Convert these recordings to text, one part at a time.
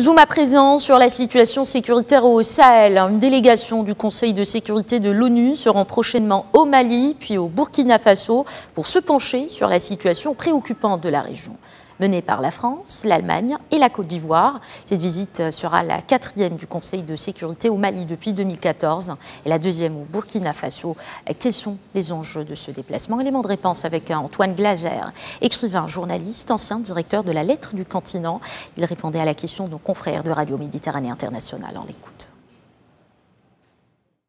Zoom à présent sur la situation sécuritaire au Sahel. Une délégation du Conseil de sécurité de l'ONU se rend prochainement au Mali puis au Burkina Faso pour se pencher sur la situation préoccupante de la région. Menée par la France, l'Allemagne et la Côte d'Ivoire. Cette visite sera la 4e du Conseil de sécurité au Mali depuis 2014 et la 2e au Burkina Faso. Quels sont les enjeux de ce déplacement? Élément de réponse avec Antoine Glaser, écrivain, journaliste, ancien directeur de la Lettre du Continent. Il répondait à la question de nos confrères de Radio Méditerranée Internationale. On l'écoute.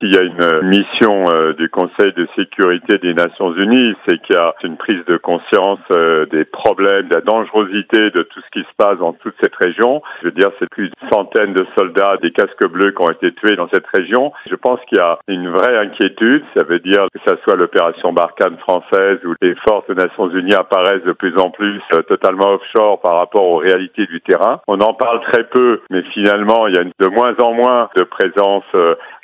Il y a une mission du Conseil de sécurité des Nations Unies, c'est qu'il y a une prise de conscience des problèmes, de la dangerosité de tout ce qui se passe dans toute cette région. Je veux dire, c'est plus d'une centaine de soldats, des casques bleus qui ont été tués dans cette région. Je pense qu'il y a une vraie inquiétude. Ça veut dire que ça soit l'opération Barkhane française où les forces des Nations Unies apparaissent de plus en plus totalement offshore par rapport aux réalités du terrain. On en parle très peu, mais finalement, il y a de moins en moins de présence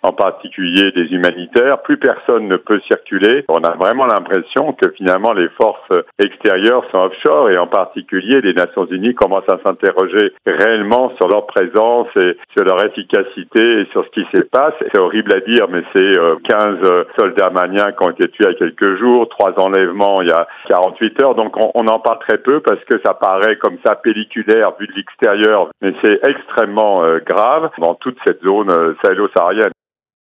en particulier des humanitaires. Plus personne ne peut circuler. On a vraiment l'impression que finalement les forces extérieures sont offshore et en particulier les Nations Unies commencent à s'interroger réellement sur leur présence et sur leur efficacité et sur ce qui se passe. C'est horrible à dire, mais c'est 15 soldats maliens qui ont été tués il y a quelques jours, 3 enlèvements il y a 48 heures. Donc on en parle très peu parce que ça paraît comme ça pelliculaire vu de l'extérieur, mais c'est extrêmement grave dans toute cette zone sahélo-saharienne.